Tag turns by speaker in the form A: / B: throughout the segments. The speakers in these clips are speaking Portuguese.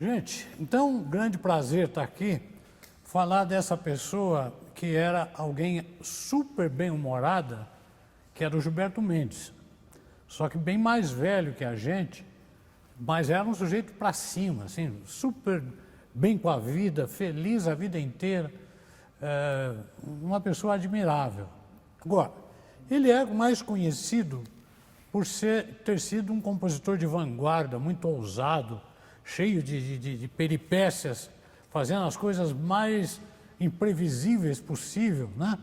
A: Gente, então, um grande prazer estar aqui, falar dessa pessoa que era alguém super bem-humorada, que era o Gilberto Mendes. Só que bem mais velho que a gente, mas era um sujeito para cima, assim, super bem com a vida, feliz a vida inteira, uma pessoa admirável. Agora, ele é mais conhecido por ter sido um compositor de vanguarda, muito ousado, cheio de peripécias, fazendo as coisas mais imprevisíveis possível, né?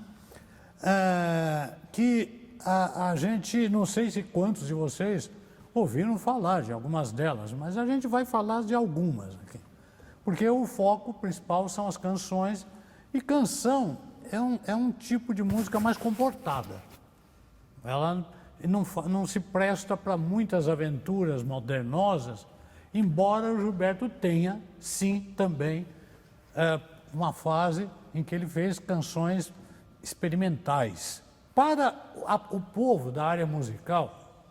A: Que a gente, não sei se quantos de vocês ouviram falar de algumas delas, mas a gente vai falar de algumas aqui. Porque o foco principal são as canções, e canção é um tipo de música mais comportada. Ela não se presta para muitas aventuras modernosas, embora o Gilberto tenha, sim, também uma fase em que ele fez canções experimentais. Para o povo da área musical,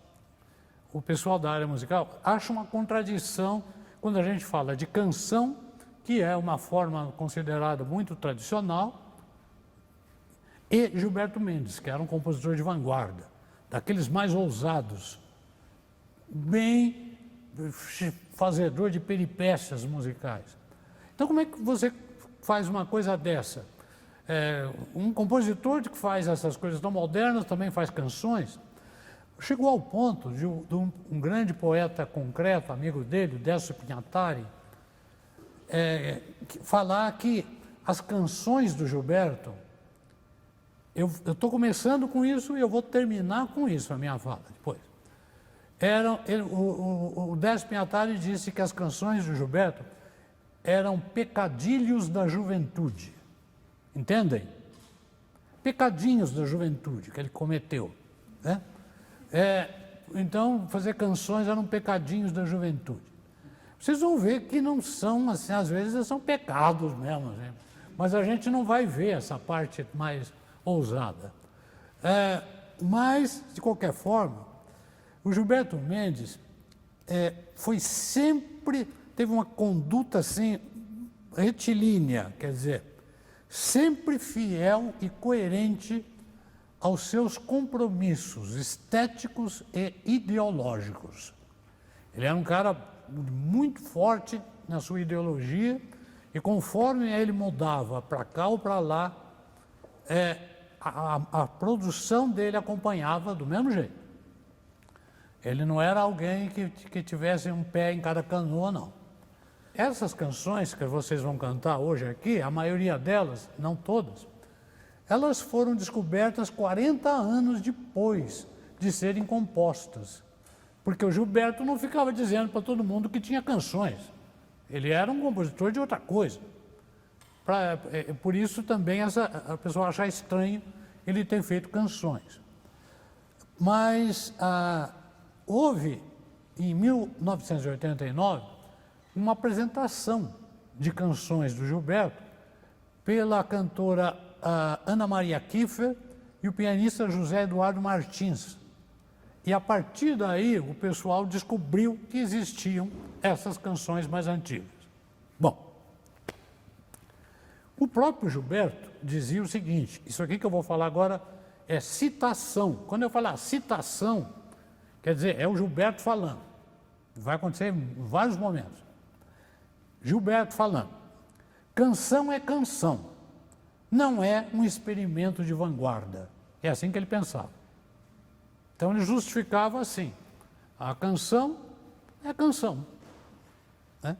A: o pessoal da área musical acha uma contradição quando a gente fala de canção, que é uma forma considerada muito tradicional, e Gilberto Mendes, que era um compositor de vanguarda, daqueles mais ousados, bem fazedor de peripécias musicais. Então, como é que você faz uma coisa dessa? Um compositor que faz essas coisas tão modernas também faz canções. Chegou ao ponto de um grande poeta concreto, amigo dele, Décio Pinhatari, falar que as canções do Gilberto, eu estou começando com isso e eu vou terminar com isso, a minha fala depois. O Décio Pinhatari disse que as canções do Gilberto eram pecadilhos da juventude. Entendem? Pecadinhos da juventude que ele cometeu, né? Então, fazer canções eram pecadinhos da juventude. Vocês vão ver que não são, assim, às vezes são pecados mesmo, né? Mas a gente não vai ver essa parte mais ousada. Mas, de qualquer forma, o Gilberto Mendes teve uma conduta assim, retilínea, quer dizer, sempre fiel e coerente aos seus compromissos estéticos e ideológicos. Ele era um cara muito forte na sua ideologia e conforme ele mudava para cá ou para lá, a produção dele acompanhava do mesmo jeito. Ele não era alguém que tivesse um pé em cada canoa, não. Essas canções que vocês vão cantar hoje aqui, a maioria delas, não todas, elas foram descobertas 40 anos depois de serem compostas. Porque o Gilberto não ficava dizendo para todo mundo que tinha canções. Ele era um compositor de outra coisa. Por isso também a pessoa acha estranho ele ter feito canções. Mas houve, em 1989, uma apresentação de canções do Gilberto pela cantora Ana Maria Kiefer e o pianista José Eduardo Martins. E a partir daí o pessoal descobriu que existiam essas canções mais antigas. Bom, o próprio Gilberto dizia o seguinte, isso aqui que eu vou falar agora é citação. Quando eu falar citação, quer dizer, é o Gilberto falando. Vai acontecer em vários momentos. Gilberto falando. Canção é canção. Não é um experimento de vanguarda. É assim que ele pensava. Então ele justificava assim. A canção é canção. Né?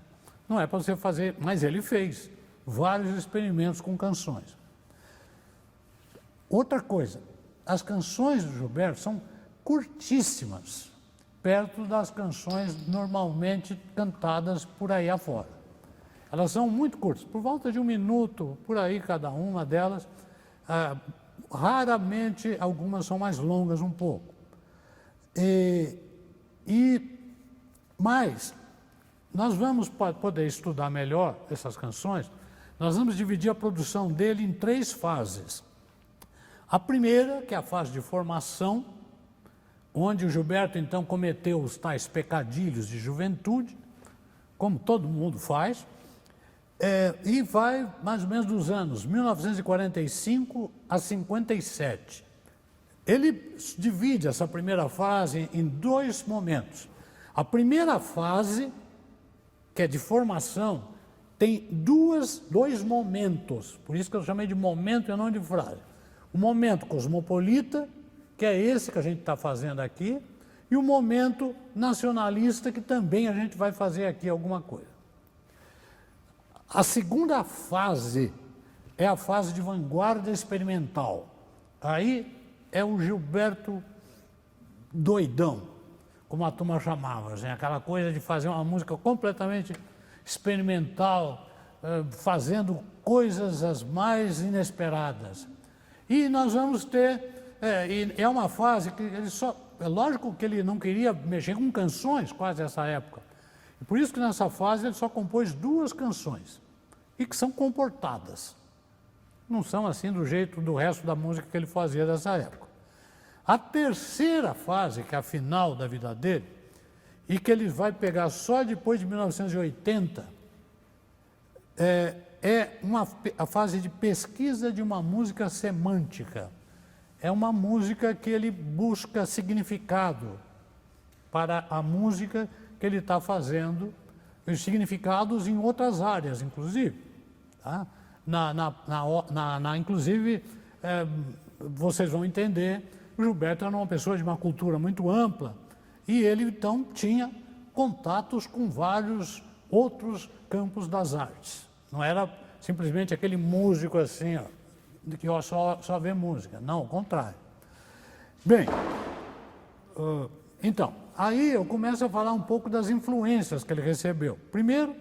A: Não é para você fazer, mas ele fez vários experimentos com canções. Outra coisa, as canções do Gilberto são curtíssimas, perto das canções normalmente cantadas por aí afora. Elas são muito curtas, por volta de 1 minuto, por aí cada uma delas. Raramente algumas são mais longas um pouco. Mas nós vamos poder estudar melhor essas canções, nós vamos dividir a produção dele em 3 fases. A primeira, que é a fase de formação, onde o Gilberto então cometeu os tais pecadilhos de juventude, como todo mundo faz, e vai mais ou menos dos anos 1945 a 57. Ele divide essa primeira fase em dois momentos. A primeira fase, que é de formação, tem dois momentos, por isso que eu chamei de momento e não de frase. O momento cosmopolita, que é esse que a gente está fazendo aqui, e o momento nacionalista, que também a gente vai fazer aqui alguma coisa. A segunda fase é a fase de vanguarda experimental. Aí é o Gilberto doidão, como a turma chamava, assim, aquela coisa de fazer uma música completamente experimental, fazendo coisas as mais inesperadas. E nós vamos ter, é uma fase que ele só, é lógico que ele não queria mexer com canções quase nessa época. E por isso que nessa fase ele só compôs 2 canções, e que são comportadas. Não são assim do jeito do resto da música que ele fazia dessa época. A terceira fase, que é a final da vida dele, e que ele vai pegar só depois de 1980, a fase de pesquisa de uma música semântica. É uma música que ele busca significado para a música que ele está fazendo, os significados em outras áreas, inclusive. Tá? Inclusive, vocês vão entender, o Gilberto era uma pessoa de uma cultura muito ampla e ele, então, tinha contatos com vários outros campos das artes. Não era simplesmente aquele músico assim, ó, que só vê música. Não, ao contrário. Bem, então, aí eu começo a falar um pouco das influências que ele recebeu. Primeiro,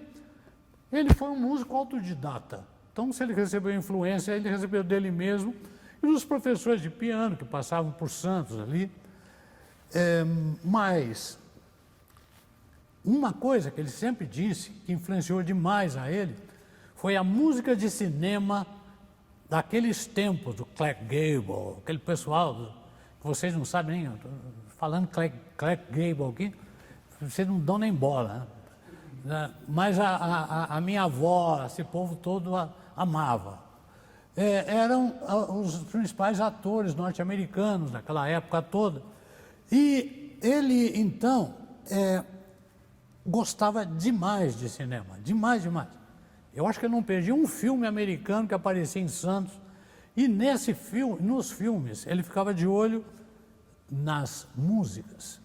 A: ele foi um músico autodidata. Então, se ele recebeu influência, ele recebeu dele mesmo e dos professores de piano que passavam por Santos ali. Mas uma coisa que ele sempre disse, que influenciou demais a ele, foi a música de cinema daqueles tempos, do Clark Gable, aquele pessoal que vocês não sabem nem, falando Clark Gable aqui, vocês não dão nem bola, né? Mas a minha avó, esse povo todo amava. Eram os principais atores norte-americanos daquela época toda. E ele, então, gostava demais de cinema, demais, demais. Eu acho que eu não perdi um filme americano que aparecia em Santos. E nos filmes, ele ficava de olho nas músicas,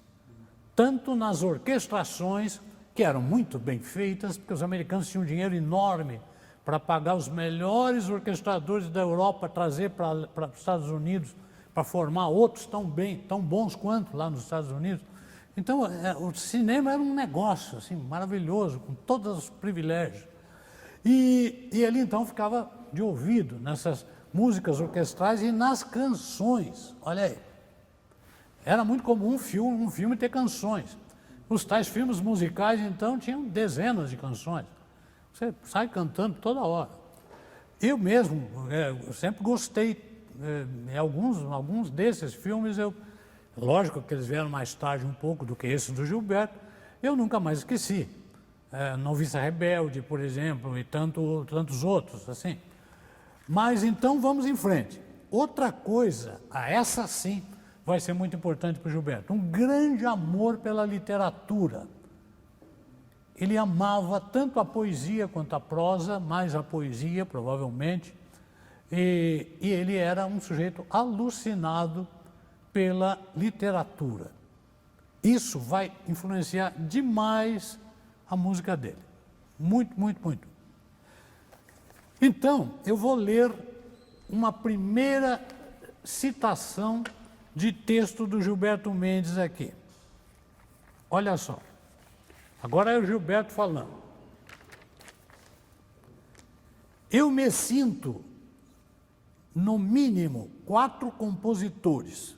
A: tanto nas orquestrações, que eram muito bem feitas, porque os americanos tinham um dinheiro enorme para pagar os melhores orquestradores da Europa, trazer para os Estados Unidos, para formar outros tão bons quanto lá nos Estados Unidos. Então, o cinema era um negócio assim, maravilhoso, com todos os privilégios. E ele, então, ficava de ouvido nessas músicas orquestrais e nas canções. Olha aí. Era muito comum um filme ter canções. Os tais filmes musicais, então, tinham dezenas de canções. Você sai cantando toda hora. Eu mesmo, eu sempre gostei. Em alguns desses filmes, lógico que eles vieram mais tarde um pouco do que esse do Gilberto, eu nunca mais esqueci. Noviça Rebelde, por exemplo, e tantos outros, assim. Mas então vamos em frente. Outra coisa, essa sim vai ser muito importante para o Gilberto, um grande amor pela literatura. Ele amava tanto a poesia quanto a prosa, mais a poesia, provavelmente, e ele era um sujeito alucinado pela literatura. Isso vai influenciar demais a música dele. Muito, muito, muito. Então, eu vou ler uma primeira citação de texto do Gilberto Mendes aqui. Olha só. Agora é o Gilberto falando. Eu me sinto, no mínimo, 4 compositores.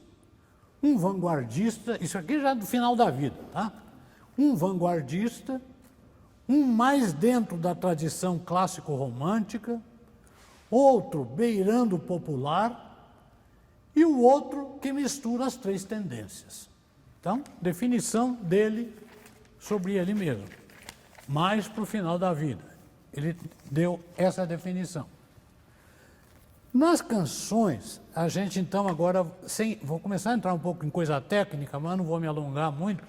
A: Um vanguardista, isso aqui já é do final da vida, tá? Um vanguardista, um mais dentro da tradição clássico-romântica, outro beirando o popular e o outro que mistura as 3 tendências. Então, definição dele sobre ele mesmo. mais para o final da vida. Ele deu essa definição. Nas canções, a gente então agora, vou começar a entrar um pouco em coisa técnica, mas não vou me alongar muito.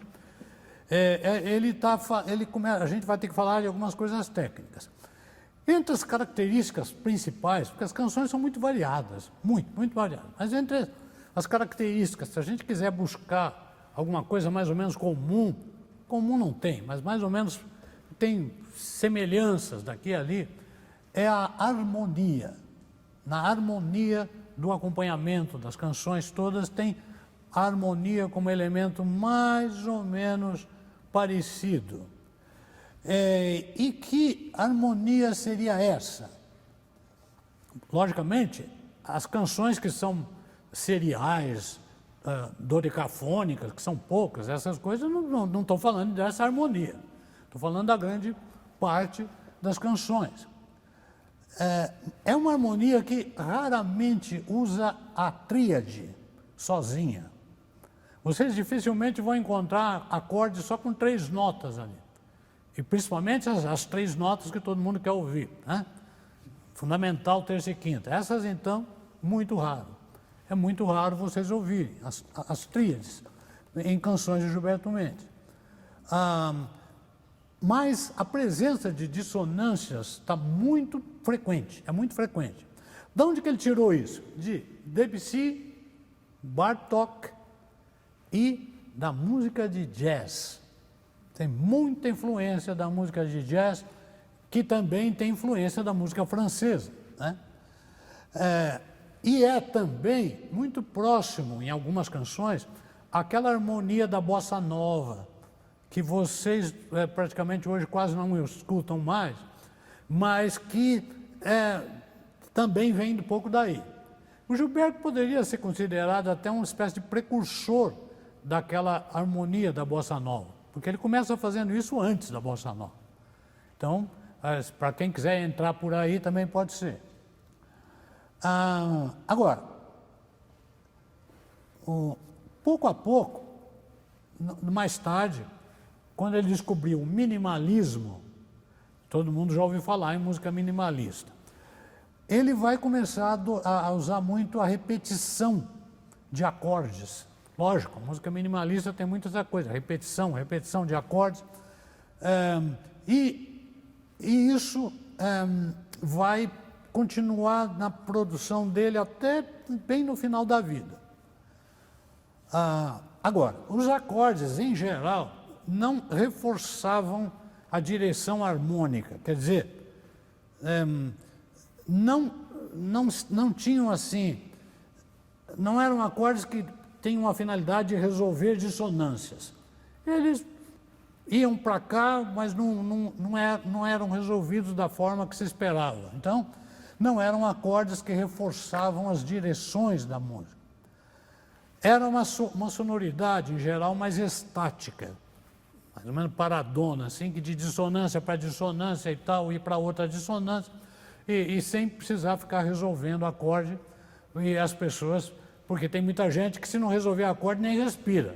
A: A gente vai ter que falar de algumas coisas técnicas. Entre as características principais, porque as canções são muito variadas, muito variadas, mas entre as características, se a gente quiser buscar alguma coisa mais ou menos comum não tem, mas mais ou menos tem semelhanças daqui e ali, é a harmonia. Na harmonia do acompanhamento das canções todas, tem a harmonia como elemento mais ou menos parecido. E que harmonia seria essa? Logicamente, as canções que são seriais, dodecafônicas, que são poucas, essas coisas, não estou falando dessa harmonia. Estou falando da grande parte das canções. É uma harmonia que raramente usa a tríade sozinha. Vocês dificilmente vão encontrar acordes só com 3 notas ali. E principalmente as 3 notas que todo mundo quer ouvir, né? Fundamental, terça e quinta. Essas, então, muito raro. É muito raro vocês ouvirem as tríades em canções de Gilberto Mendes. Mas a presença de dissonâncias está muito frequente, é muito frequente. De onde que ele tirou isso? De Debussy, Bartók e da música de jazz. Tem muita influência da música de jazz, que também tem influência da música francesa, né? E é também muito próximo, em algumas canções, aquela harmonia da bossa nova, que vocês praticamente hoje quase não escutam mais, mas que também vem um pouco daí. O Gilberto poderia ser considerado até uma espécie de precursor daquela harmonia da bossa nova, porque ele começa fazendo isso antes da bossa nova. Então, para quem quiser entrar por aí, também pode ser. Agora, pouco a pouco, mais tarde, quando ele descobriu o minimalismo, todo mundo já ouviu falar em música minimalista, ele vai começar a usar muito a repetição de acordes. Lógico, a música minimalista tem muitas coisas, repetição de acordes, e isso vai continuar na produção dele até bem no final da vida. Agora, os acordes, em geral, não reforçavam a direção harmônica, quer dizer, não tinham assim, não eram acordes que tinham a finalidade de resolver dissonâncias. Eles iam para cá, mas não eram resolvidos da forma que se esperava. Então, não eram acordes que reforçavam as direções da música. Era uma sonoridade, em geral, mais estática, mais ou menos paradona, assim, que de dissonância para dissonância e tal, ir para outra dissonância, e sem precisar ficar resolvendo acorde, e as pessoas, porque tem muita gente que se não resolver acorde nem respira.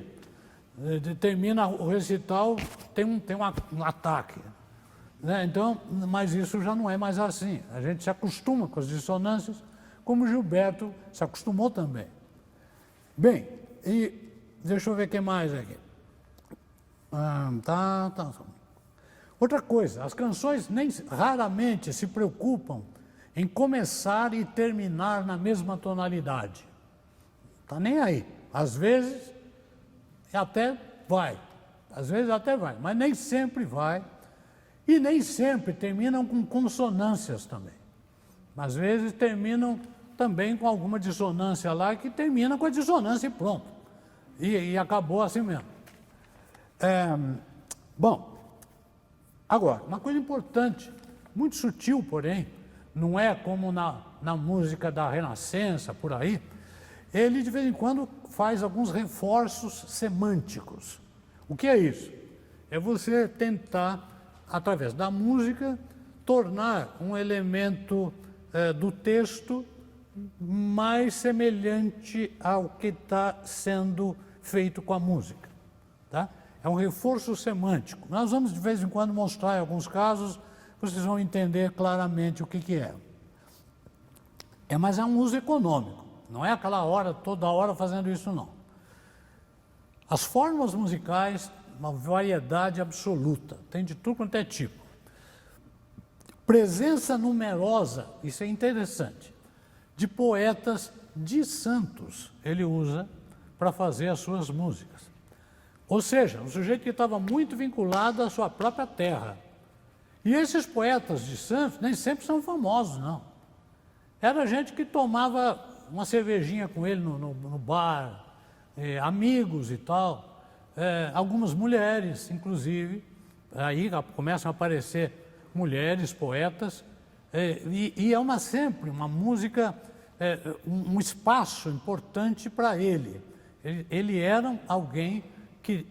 A: Termina o recital, tem um ataque. Né? Então, mas isso já não é mais assim. A gente se acostuma com as dissonâncias, como o Gilberto se acostumou também. Bem, e deixa eu ver o que mais aqui. Outra coisa, as canções raramente se preocupam em começar e terminar na mesma tonalidade. Tá nem aí. Às vezes até vai, mas nem sempre vai. E nem sempre terminam com consonâncias também. Às vezes terminam também com alguma dissonância lá, que termina com a dissonância e pronto. E acabou assim mesmo. Bom, agora, uma coisa importante, muito sutil, porém, não é como na música da Renascença, por aí, ele de vez em quando faz alguns reforços semânticos. O que é isso? É você tentar, através da música, tornar um elemento do texto mais semelhante ao que está sendo feito com a música. Tá? é um reforço semântico. Nós vamos de vez em quando mostrar em alguns casos, vocês vão entender claramente o que é. Mas é um uso econômico, não é aquela hora, toda hora fazendo isso não. As formas musicais, uma variedade absoluta, tem de tudo quanto é tipo. Presença numerosa, isso é interessante, de poetas de santos, ele usa para fazer as suas músicas. Ou seja, um sujeito que estava muito vinculado à sua própria terra. E esses poetas de santos nem sempre são famosos, não. Era gente que tomava uma cervejinha com ele no bar, amigos e tal, algumas mulheres, inclusive, aí começam a aparecer mulheres, poetas, e é sempre uma música, um espaço importante para ele. Ele era alguém que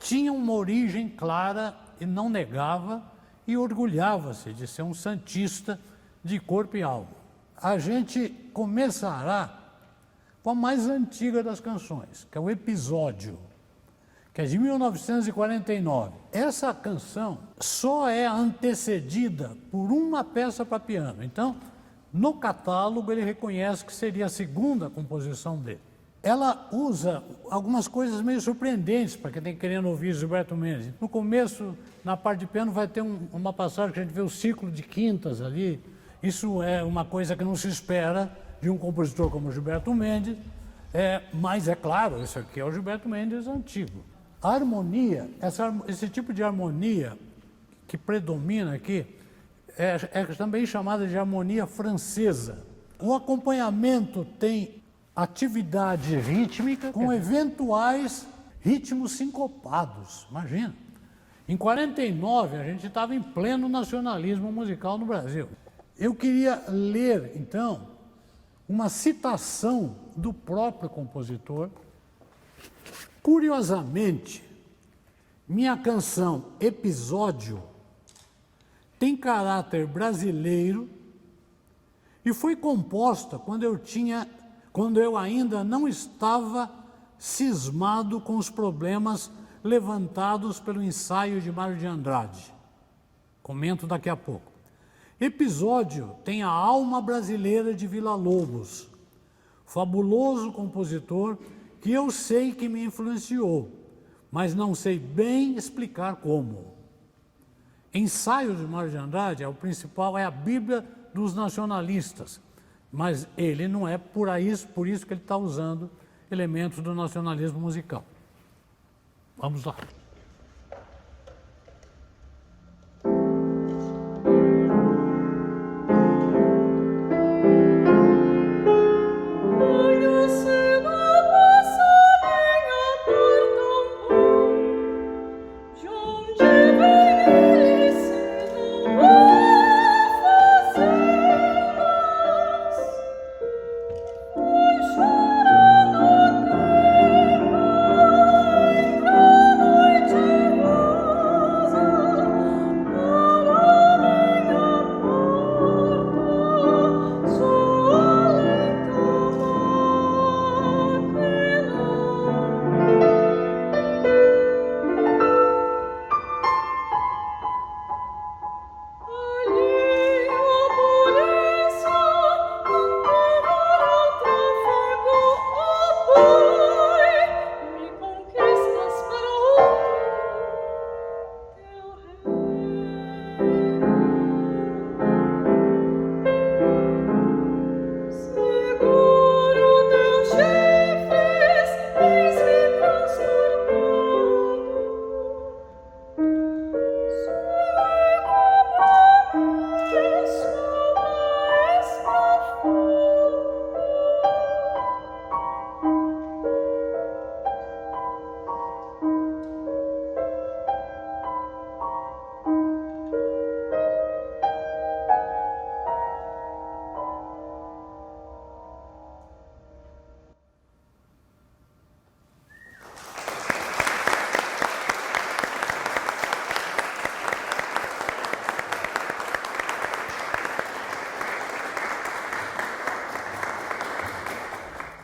A: tinha uma origem clara e não negava, e orgulhava-se de ser um santista de corpo e alma. A gente começará com a mais antiga das canções, que é o Episódio, que é de 1949. Essa canção só é antecedida por uma peça para piano. Então, no catálogo, ele reconhece que seria a segunda composição dele. Ela usa algumas coisas meio surpreendentes para quem está querendo ouvir Gilberto Mendes. No começo, na parte de piano, vai ter uma passagem que a gente vê o ciclo de quintas ali. Isso é uma coisa que não se espera de um compositor como Gilberto Mendes, mas é claro, isso aqui é o Gilberto Mendes antigo. A harmonia, esse tipo de harmonia que predomina aqui, é também chamada de harmonia francesa. O acompanhamento tem atividade rítmica com eventuais ritmos sincopados, imagina. Em 49, a gente estava em pleno nacionalismo musical no Brasil. Eu queria ler, então, uma citação do próprio compositor. Curiosamente, minha canção Episódio tem caráter brasileiro e foi composta quando eu ainda não estava cismado com os problemas levantados pelo ensaio de Mário de Andrade. Comento daqui a pouco. Episódio tem a alma brasileira de Villa-Lobos, fabuloso compositor que eu sei que me influenciou, mas não sei bem explicar como. Ensaio de Mário de Andrade é o principal, é a Bíblia dos nacionalistas, mas ele não é por isso que ele está usando elementos do nacionalismo musical. Vamos lá.
B: Chorando,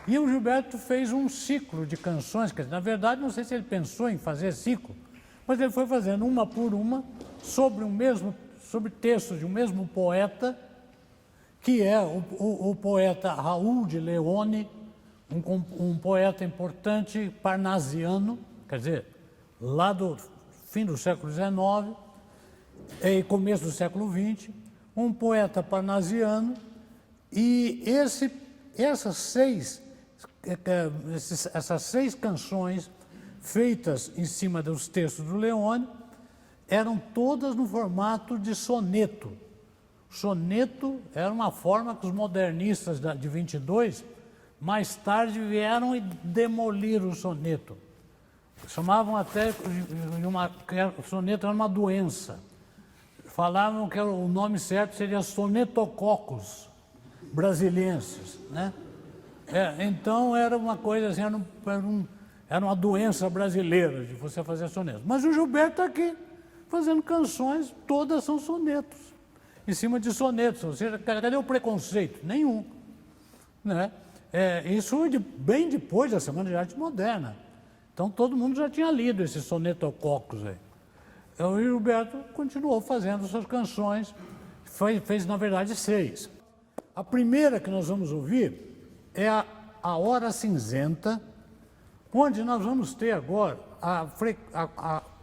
A: E o Gilberto fez um ciclo de canções, quer dizer, na verdade, não sei se ele pensou em fazer ciclo, mas ele foi fazendo uma por uma sobre textos de um mesmo poeta, que é o poeta Raul de Leone, um poeta importante parnasiano, quer dizer, lá do fim do século XIX e começo do século XX, um poeta parnasiano, e essas seis canções feitas em cima dos textos do Leone eram todas no formato de soneto. Soneto era uma forma que os modernistas de 22 mais tarde vieram e demoliram o soneto. Chamavam até que o soneto era uma doença. Falavam que o nome certo seria sonetococcus brasiliensis, né? Então era uma coisa assim, era uma doença brasileira de você fazer sonetos. Mas o Gilberto está aqui fazendo canções, todas são sonetos, em cima de sonetos. Ou seja, cadê o preconceito? Nenhum, né? Isso bem depois da Semana de Arte Moderna. Então todo mundo já tinha lido esses sonetococcus aí. O Gilberto continuou fazendo suas canções, fez na verdade 6. A primeira que nós vamos ouvir é a Hora Cinzenta, onde nós vamos ter agora,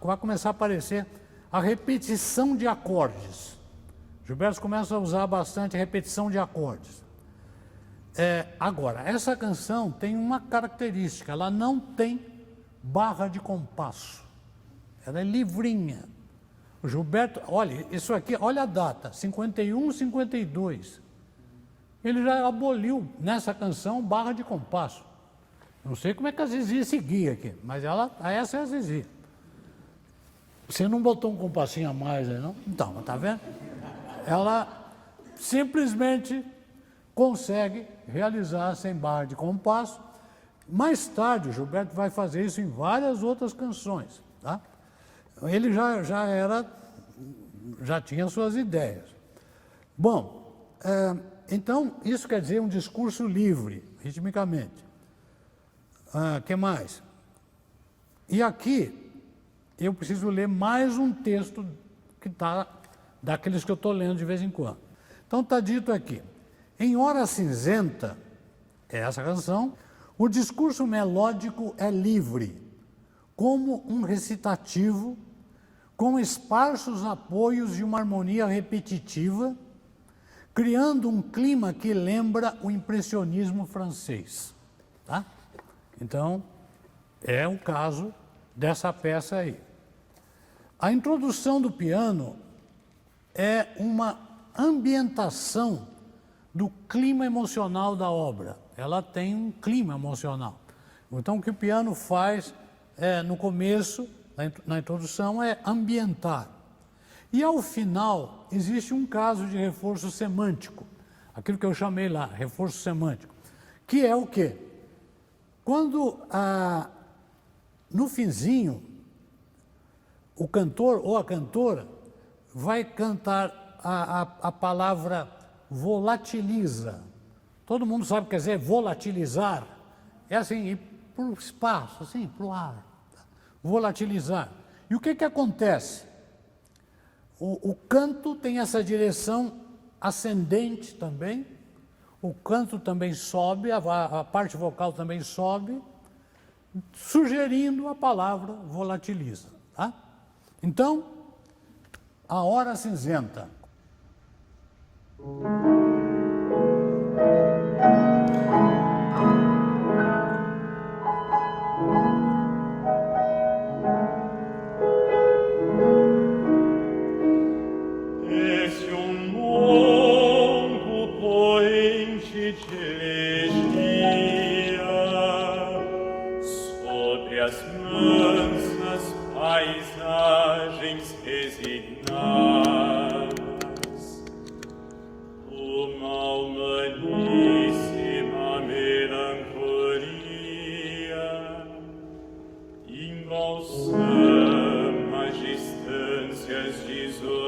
A: vai começar a aparecer a repetição de acordes. Gilberto começa a usar bastante repetição de acordes. Agora, essa canção tem uma característica, ela não tem barra de compasso. Ela é livrinha. O Gilberto, olha, isso aqui, olha a data, 51, 52. Ele já aboliu nessa canção barra de compasso. Não sei como é que a Zizi seguia aqui, mas essa é a Zizi. Você não botou um compassinho a mais aí, não? Então, tá vendo? Ela simplesmente consegue realizar sem barra de compasso. Mais tarde, o Gilberto vai fazer isso em várias outras canções, tá? Ele já tinha suas ideias. Bom, então, isso quer dizer um discurso livre, ritmicamente. Que mais? E aqui, eu preciso ler mais um texto que está daqueles que eu estou lendo de vez em quando. Então, está dito aqui, em Hora Cinzenta, é essa canção, o discurso melódico é livre, como um recitativo, com esparsos apoios de uma harmonia repetitiva, criando um clima que lembra o impressionismo francês. Tá? Então, é o caso dessa peça aí. A introdução do piano é uma ambientação do clima emocional da obra. Ela tem um clima emocional. Então, o que o piano faz no começo, na introdução, é ambientar. E ao final, existe um caso de reforço semântico, aquilo que eu chamei lá, reforço semântico, que é o quê? Quando, no finzinho, o cantor ou a cantora vai cantar a palavra volatiliza. Todo mundo sabe o que quer dizer volatilizar. É assim, ir para o espaço, assim, para o ar. Volatilizar. E o que acontece? O canto tem essa direção ascendente também, o canto também sobe, a parte vocal também sobe, sugerindo a palavra volatiliza. Tá? Então, a Hora Cinzenta.
B: Paisagens resignadas, uma humaníssima melancolia embalsama as distâncias desoladas.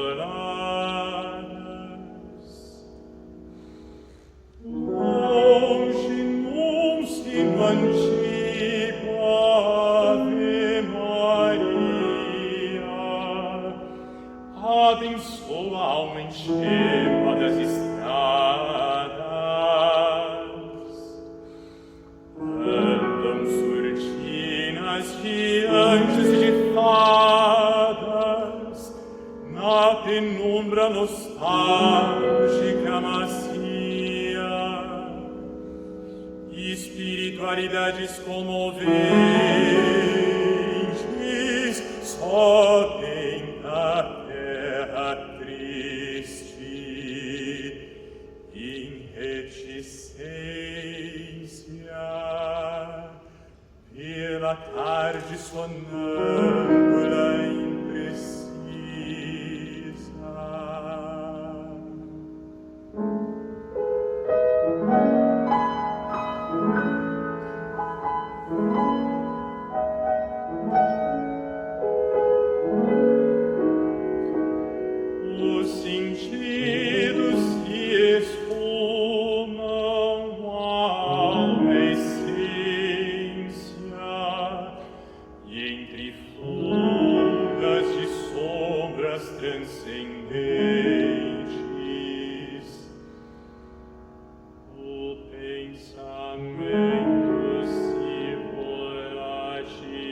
B: Longe, num abençoa a alma enxerga das estradas. Andam surtinas de anjos e de fadas na penumbra nostálgica macia. Espiritualidades comoventes sobem da terra triste em reticência pela tarde sonâmbula e imprecisa. Os sentidos se esfumam, a alma é essência, e entre fugas de sombras transcendentes, o pensamento se volatiliza.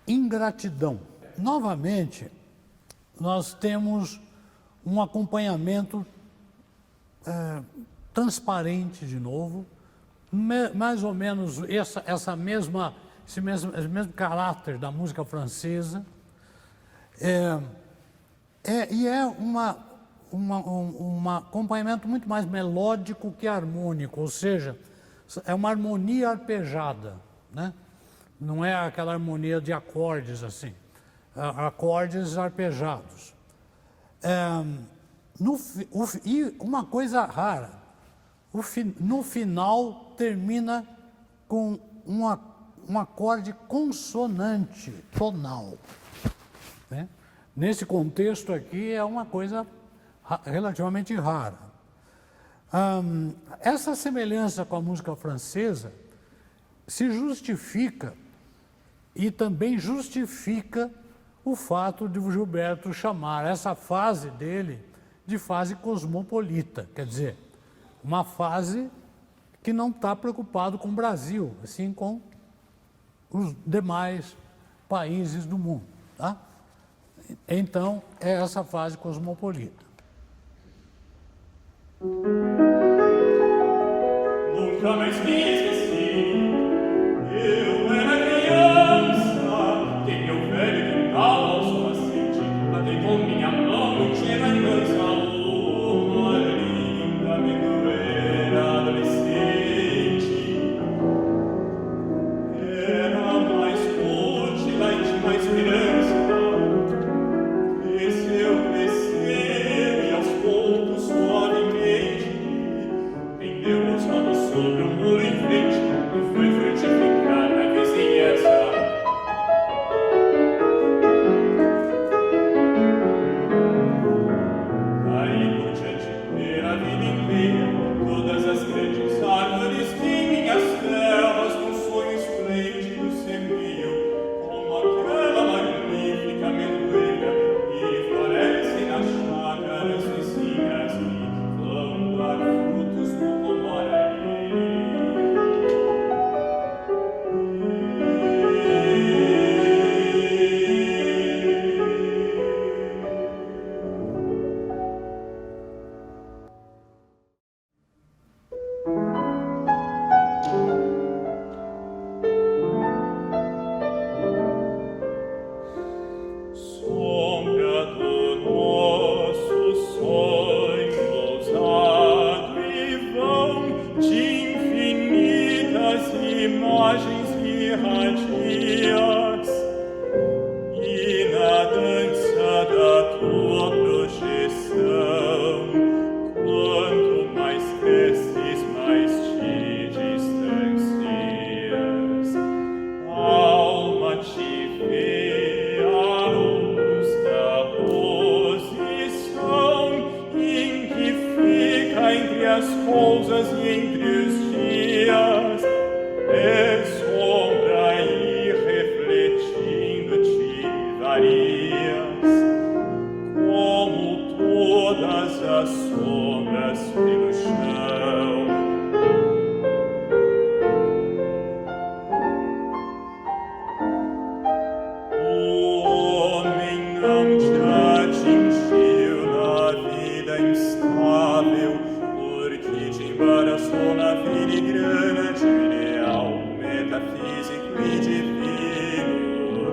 A: Ingratidão. Novamente, nós temos um acompanhamento transparente de novo, mais ou menos esse mesmo caráter da música francesa, e é um acompanhamento muito mais melódico que harmônico, ou seja, é uma harmonia arpejada, né? Não é aquela harmonia de acordes assim, acordes arpejados. E uma coisa rara, no final termina com um acorde consonante tonal, né? Nesse contexto aqui é uma coisa relativamente rara. Essa semelhança com a música francesa se justifica e também justifica o fato de o Gilberto chamar essa fase dele de fase cosmopolita, quer dizer, uma fase que não está preocupado com o Brasil, assim com os demais países do mundo, tá? Então, é essa fase cosmopolita.
B: Nunca mais me esqueci, eu era criança, que meu velho quintal ao sol nascente, batei com minha mão no tinha dança, uma linda mendoeira adolescente. Era mais forte, lá e tinha mais esperança, desceu crescer e aos poucos suavemente pendeu os ramos sobre o muro em frente e foi frutificar na vizinhança. Aí por diante pela vida inteira, todas as grandes árvores de minhas terras, com sonho esplêndido sembiam, como aquela Marias, como todas as sombras pelo chão. O homem não te atingiu na vida instável, porque te embaraçou na filigrana de ideal metafísico e divino,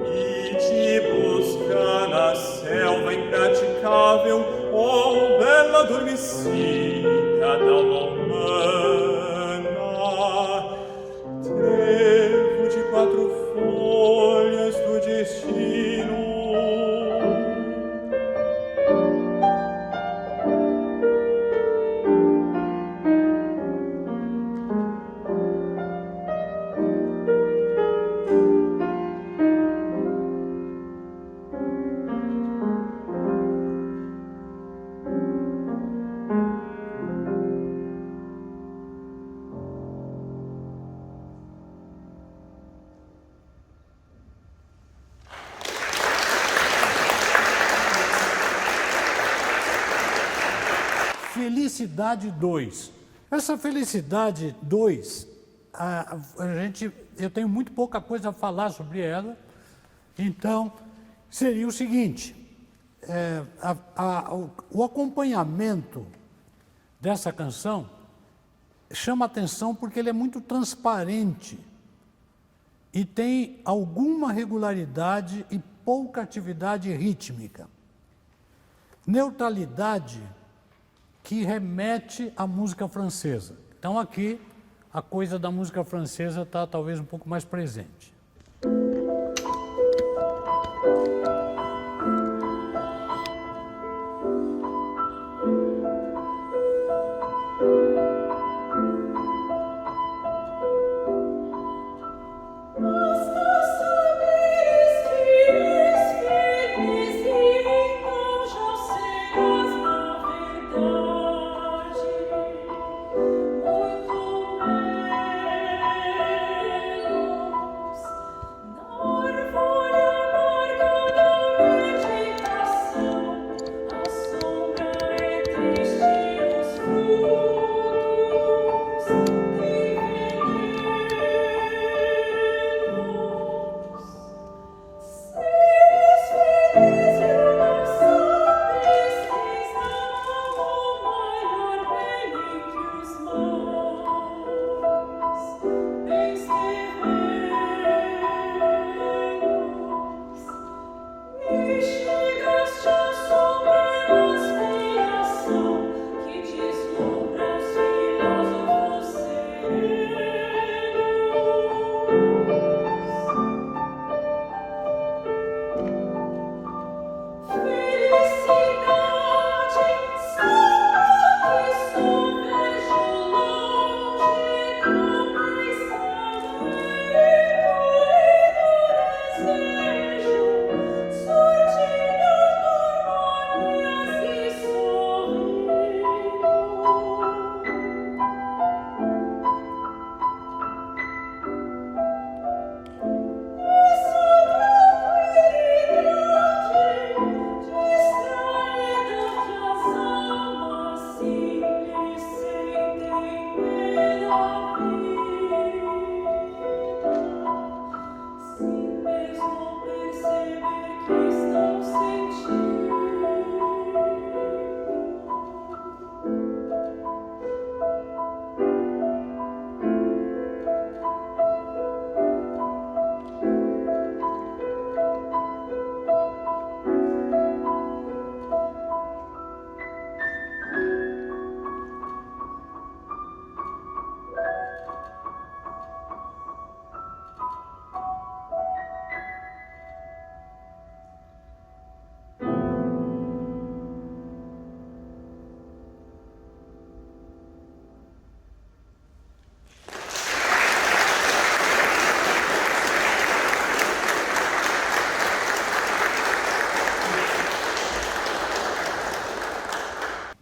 B: e te busca na selva impraticável, oh bela adormecida d'alma humana, trevo de 4 folhas do destino.
A: Felicidade 2. Essa Felicidade 2, eu tenho muito pouca coisa a falar sobre ela, então seria o seguinte, o acompanhamento dessa canção chama atenção porque ele é muito transparente e tem alguma regularidade e pouca atividade rítmica. Neutralidade que remete à música francesa. Então aqui a coisa da música francesa está talvez um pouco mais presente.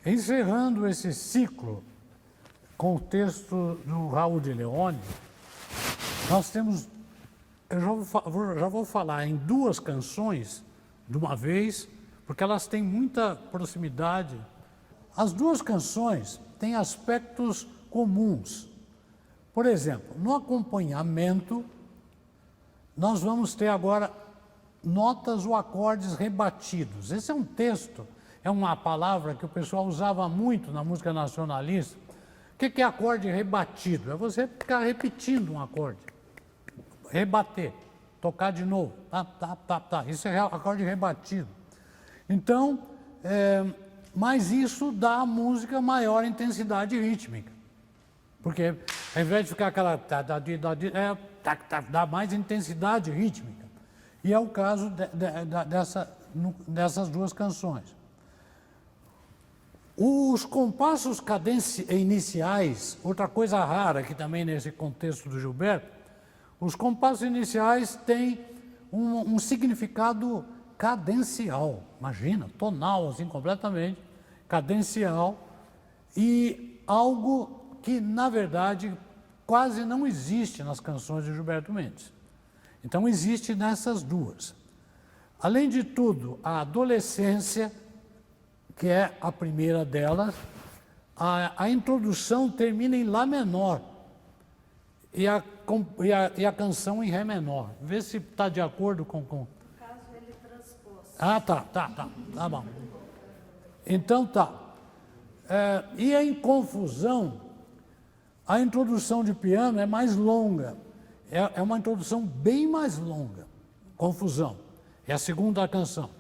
A: Encerrando esse ciclo com o texto do Raul de Leone, nós temos eu já vou falar em duas canções de uma vez, porque elas têm muita proximidade. As duas canções têm aspectos comuns. Por exemplo, no acompanhamento, nós vamos ter agora notas ou acordes rebatidos. Esse é um texto, é uma palavra que o pessoal usava muito na música nacionalista. O que é acorde rebatido? É você ficar repetindo um acorde. Rebater, tocar de novo. Tá, tá, tá, tá. Isso é acorde rebatido. Então, mas isso dá à música maior intensidade rítmica. Porque ao invés de ficar aquela... dá mais intensidade rítmica. E é o caso dessas duas canções. Os compassos iniciais, outra coisa rara que também nesse contexto do Gilberto, os compassos iniciais têm um significado cadencial, imagina, tonal, assim, completamente, cadencial, e algo que, na verdade, quase não existe nas canções de Gilberto Mendes. Então, existe nessas duas. Além de tudo, a adolescência, que é a primeira delas, a introdução termina em Lá menor e a canção em Ré menor. Vê se está de acordo com... No
C: caso, ele transpôs.
A: Ah, tá bom. Então tá. E em Confusão, a introdução de piano é mais longa. É uma introdução bem mais longa. Confusão. É a segunda canção.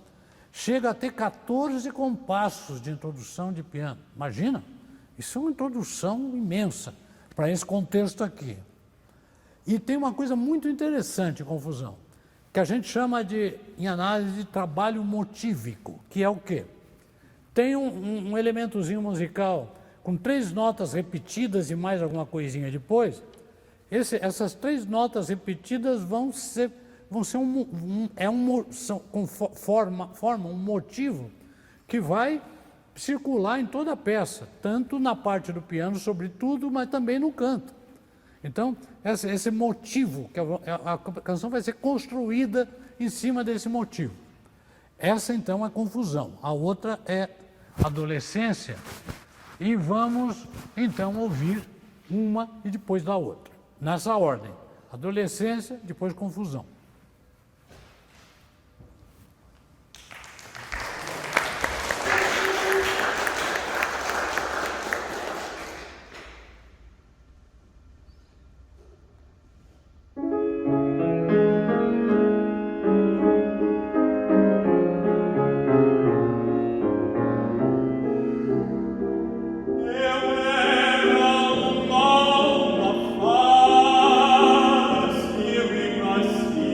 A: Chega a ter 14 compassos de introdução de piano. Imagina? Isso é uma introdução imensa para esse contexto aqui. E tem uma coisa muito interessante em Confusão, que a gente chama em análise de trabalho motívico, que é o quê? Tem um elementozinho musical com 3 notas repetidas e mais alguma coisinha depois. Essas 3 notas repetidas formam um motivo que vai circular em toda a peça, tanto na parte do piano, sobretudo, mas também no canto. Então, esse motivo, que a canção vai ser construída em cima desse motivo. Essa, então, é Confusão. A outra é Adolescência. E vamos, então, ouvir uma e depois da outra. Nessa ordem. Adolescência, depois Confusão.
B: Eu era uma face, eu nasci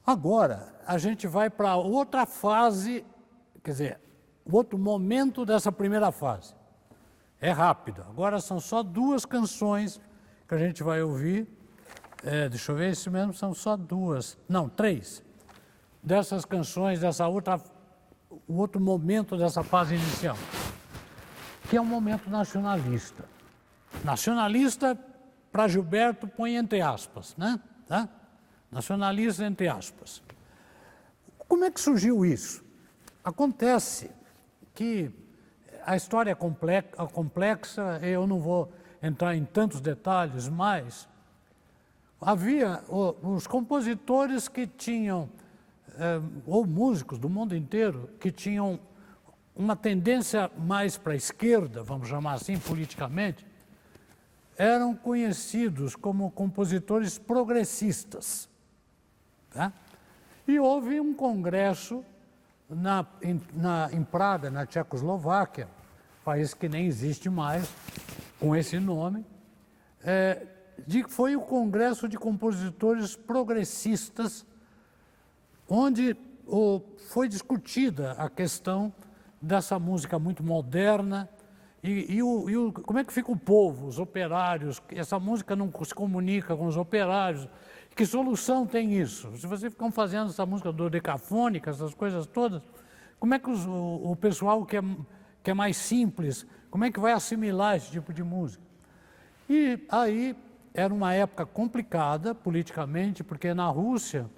A: Agora, a gente vai para outra fase, quer dizer, outro momento dessa primeira fase. É rápido. Agora são só 2 canções que a gente vai ouvir. Deixa eu ver, isso mesmo, são só 2, não, 3. Dessas canções, o outro momento dessa fase inicial, que é um momento nacionalista. Nacionalista, para Gilberto, põe entre aspas, né? Tá? Nacionalista entre aspas. Como é que surgiu isso? Acontece que a história é complexa, eu não vou entrar em tantos detalhes, mas havia os compositores que tinham, ou músicos do mundo inteiro, que tinham uma tendência mais para a esquerda, vamos chamar assim politicamente, eram conhecidos como compositores progressistas. Tá? E houve um congresso em Praga, na Tchecoslováquia, país que nem existe mais, com esse nome, foi o Congresso de Compositores Progressistas, onde foi discutida a questão dessa música muito moderna como é que fica o povo, os operários, essa música não se comunica com os operários, que solução tem isso? Se vocês ficam fazendo essa música dodecafônica, essas coisas todas, como é que o pessoal que é mais simples, como é que vai assimilar esse tipo de música? E aí era uma época complicada politicamente, porque na Rússia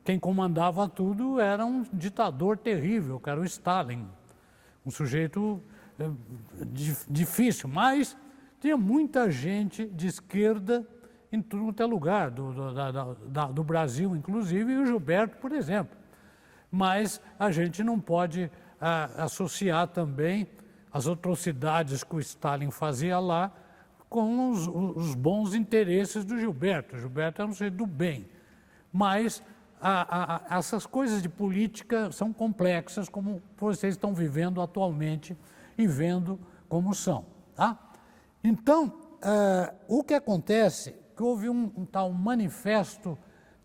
A: quem comandava tudo era um ditador terrível, que era o Stalin, um sujeito difícil, mas tinha muita gente de esquerda em tudo quanto é lugar, do Brasil inclusive, e o Gilberto, por exemplo. Mas a gente não pode associar também as atrocidades que o Stalin fazia lá com os bons interesses do Gilberto. O Gilberto era um sujeito do bem, mas essas coisas de política são complexas, como vocês estão vivendo atualmente e vendo como são. Tá? Então, o que acontece é que houve um tal manifesto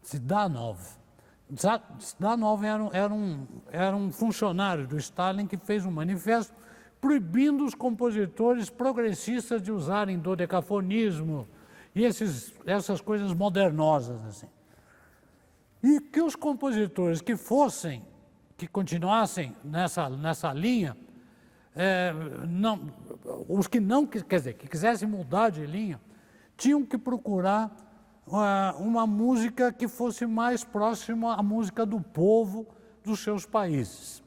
A: Zhdanov. Zhdanov era um funcionário do Stalin que fez um manifesto proibindo os compositores progressistas de usarem dodecafonismo e essas coisas modernosas, assim. E que os compositores que continuassem nessa linha, que quisessem mudar de linha, tinham que procurar uma música que fosse mais próxima à música do povo dos seus países.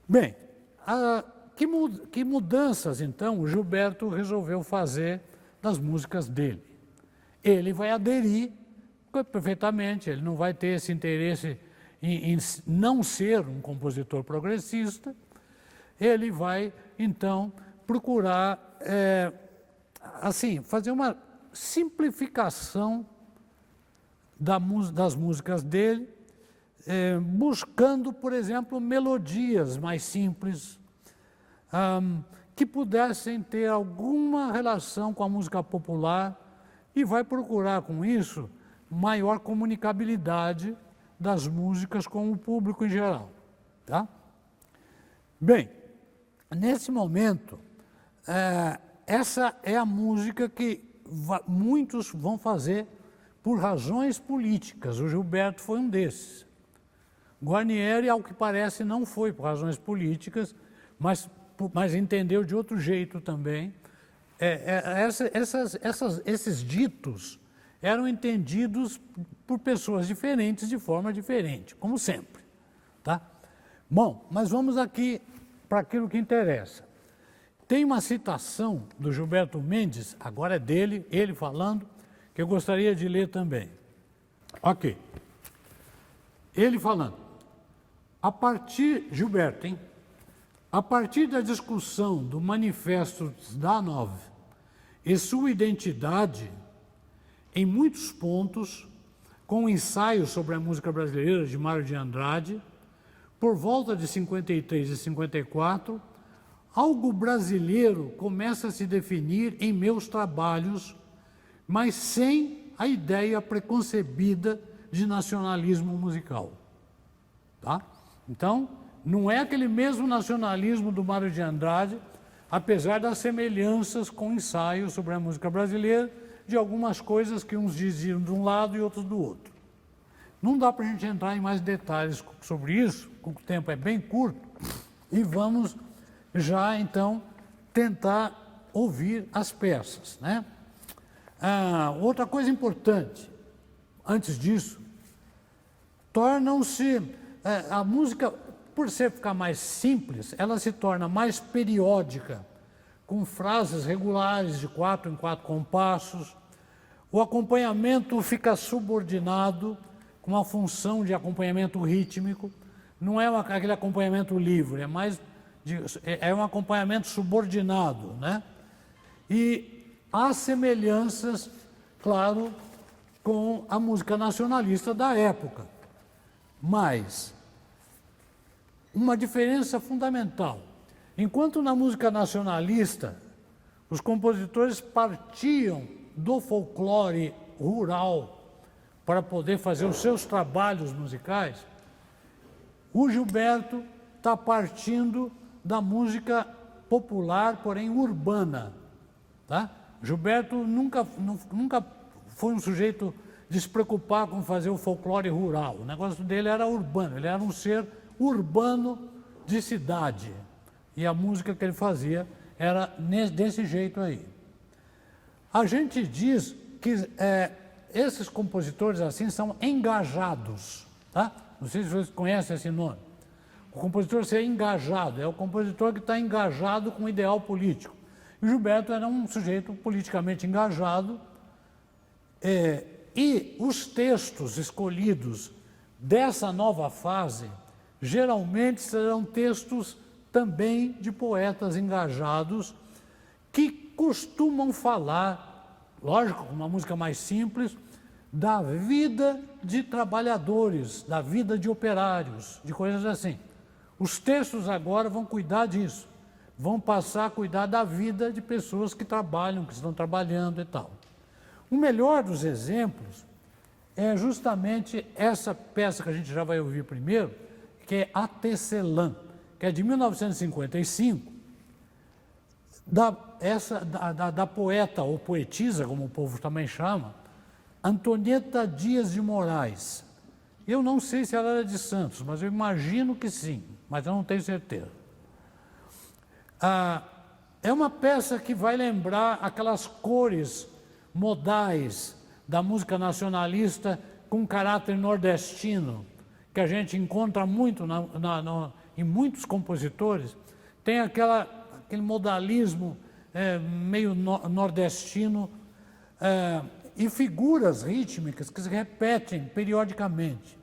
A: Bem, que mudanças, então, o Gilberto resolveu fazer das músicas dele? Ele vai aderir perfeitamente, ele não vai ter esse interesse em não ser um compositor progressista, ele vai, então, procurar, fazer uma simplificação das músicas dele, buscando, por exemplo, melodias mais simples, que pudessem ter alguma relação com a música popular, e vai procurar, com isso, maior comunicabilidade das músicas com o público em geral. Tá? Bem, nesse momento, essa é a música que muitos vão fazer por razões políticas. O Gilberto foi um desses. Guarnieri, ao que parece, não foi por razões políticas, mas entendeu de outro jeito também. Esses ditos eram entendidos por pessoas diferentes de forma diferente, como sempre. Tá? Bom, mas vamos aqui para aquilo que interessa. Tem uma citação do Gilberto Mendes, agora é dele, ele falando, que eu gostaria de ler também. Ok. Ele falando, Gilberto, hein? A partir da discussão do Manifesto Zhdanov e sua identidade, em muitos pontos, com o ensaio sobre a música brasileira de Mário de Andrade, por volta de 53 e 54, algo brasileiro começa a se definir em meus trabalhos, mas sem a ideia preconcebida de nacionalismo musical. Tá? Então, não é aquele mesmo nacionalismo do Mário de Andrade, apesar das semelhanças com ensaios sobre a música brasileira, de algumas coisas que uns diziam de um lado e outros do outro. Não dá para a gente entrar em mais detalhes sobre isso, o tempo é bem curto, e vamos já, então, tentar ouvir as peças, né? Outra coisa importante, antes disso, tornam-se... a música, por ficar mais simples, ela se torna mais periódica, com frases regulares de 4 em 4 compassos. O acompanhamento fica subordinado, com uma função de acompanhamento rítmico. Não é aquele acompanhamento livre, é um acompanhamento subordinado, né? E há semelhanças, claro, com a música nacionalista da época. Mas uma diferença fundamental. Enquanto na música nacionalista, os compositores partiam do folclore rural para poder fazer os seus trabalhos musicais, o Gilberto está partindo da música popular, porém urbana. Tá? Gilberto nunca foi um sujeito de se preocupar com fazer o folclore rural. O negócio dele era urbano, ele era um ser urbano de cidade. E a música que ele fazia era desse jeito aí. A gente diz que esses compositores assim são engajados, tá? Não sei se vocês conhecem esse nome. O compositor ser engajado, é o compositor que está engajado com o ideal político. E o Gilberto era um sujeito politicamente engajado, e os textos escolhidos dessa nova fase geralmente serão textos também de poetas engajados que costumam falar, lógico, uma música mais simples, da vida de trabalhadores, da vida de operários, de coisas assim. Os textos agora vão cuidar disso, vão passar a cuidar da vida de pessoas que trabalham, que estão trabalhando e tal. O melhor dos exemplos é justamente essa peça que a gente já vai ouvir primeiro, que é A Tecelã, que é de 1955, da poeta ou poetisa, como o povo também chama, Antonieta Dias de Moraes. Eu não sei se ela era de Santos, mas eu imagino que sim, mas eu não tenho certeza. É uma peça que vai lembrar aquelas cores modais da música nacionalista com caráter nordestino, que a gente encontra muito em muitos compositores. Tem aquele modalismo meio nordestino, e figuras rítmicas que se repetem periodicamente.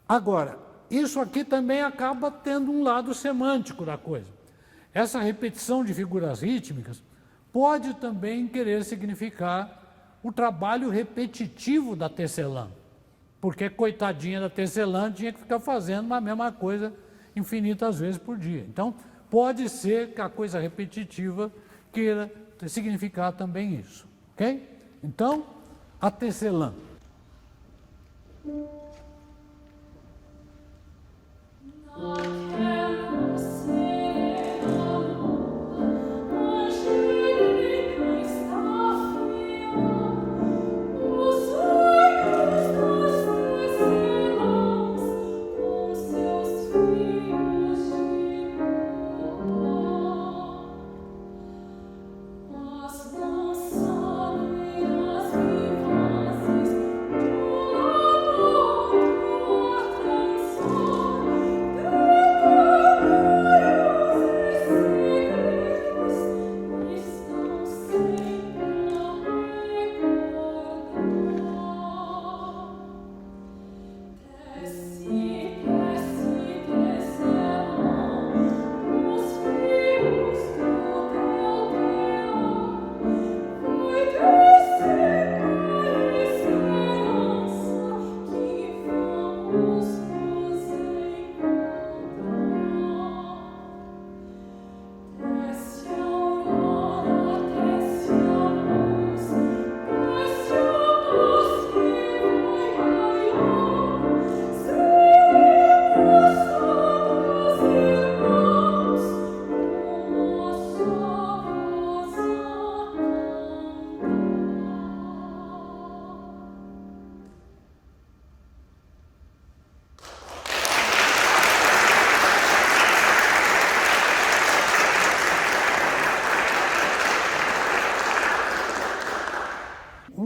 A: Agora, isso aqui também acaba tendo um lado semântico da coisa. Essa repetição de figuras rítmicas pode também querer significar o trabalho repetitivo da tecelã, porque coitadinha da tecelã tinha que ficar fazendo a mesma coisa infinitas vezes por dia. Então, pode ser que a coisa repetitiva queira significar também isso, ok? Então, a tecelã.
D: Oh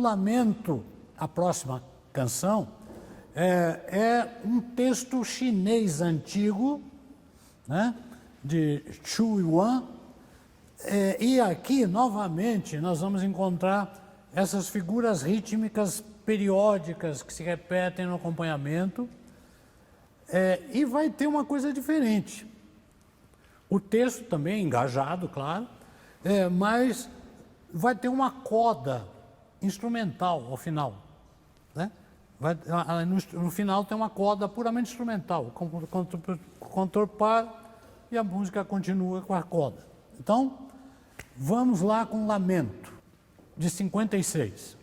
A: lamento, a próxima canção, é um texto chinês antigo, né, de Xu Yuan, e aqui, novamente, nós vamos encontrar essas figuras rítmicas periódicas que se repetem no acompanhamento, e vai ter uma coisa diferente. O texto também é engajado, claro, mas vai ter uma coda instrumental ao final, né? No final tem uma coda puramente instrumental, contor par, e a música continua com a coda. Então, vamos lá com Lamento, de 56.